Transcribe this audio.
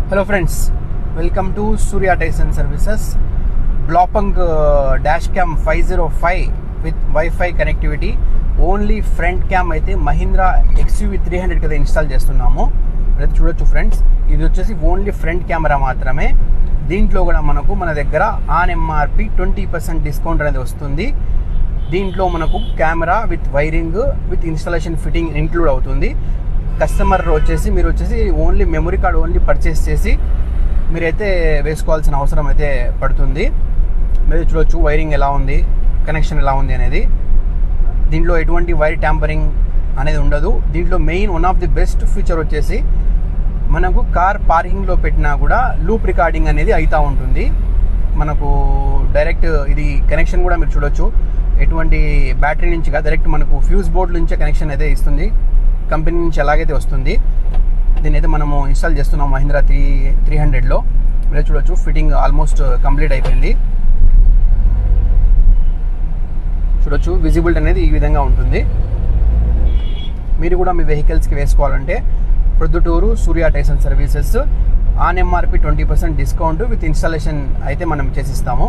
Hello friends, welcome to Surya Tyson services. Blaupunkt dash cam 505 with wifi connectivity. Only front cam అయితే Mahindra XUV 300 కదా install చేస్తున్నాము. అయితే చూడొచ్చు friends, ఇది వచ్చేసి ఓన్లీ ఫ్రంట్ కెమెరా మాత్రమే. దీంట్లో కూడా మన దగ్గర ఆన్ MRP 20% డిస్కౌంట్ అనేది వస్తుంది. దీంట్లో మనకు camera with wiring with installation fitting include అవుతుంది. కస్టమర్ మీరు వచ్చేసి only memory card only purchase చేసి మీరైతే వేసుకోవాల్సిన అవసరం అయితే పడుతుంది. మీరు చూడొచ్చు వైరింగ్ ఎలా ఉంది, కనెక్షన్ ఎలా ఉంది అనేది. దీంట్లో ఎటువంటి వైర్ ట్యాంపరింగ్ అనేది ఉండదు. దీంట్లో main one of the best feature వచ్చేసి మనకు కార్ పార్కింగ్లో పెట్టినా కూడా లూప్ రికార్డింగ్ అనేది అవుతూ ఉంటుంది. మనకు డైరెక్ట్ ఇది కనెక్షన్ కూడా మీరు చూడొచ్చు, ఎటువంటి బ్యాటరీ నుంచి కాదు, డైరెక్ట్ మనకు ఫ్యూజ్ బోర్డ్ నుంచే కనెక్షన్ అయితే ఇస్తుంది. కంపెనీ నుంచి ఎలాగైతే వస్తుంది. దీని అయితే మనము ఇన్స్టాల్ చేస్తున్నాం మహీంద్రా 300లో. మీరు చూడొచ్చు, ఫిట్టింగ్ ఆల్మోస్ట్ కంప్లీట్ అయిపోయింది. చూడొచ్చు, విజిబిలిటీ అనేది ఈ విధంగా ఉంటుంది. మీరు కూడా మీ వెహికల్స్కి వేసుకోవాలంటే Proddatur Surya Tyson services on MRP 20% discount with installation అయితే మనం చేసిస్తాము.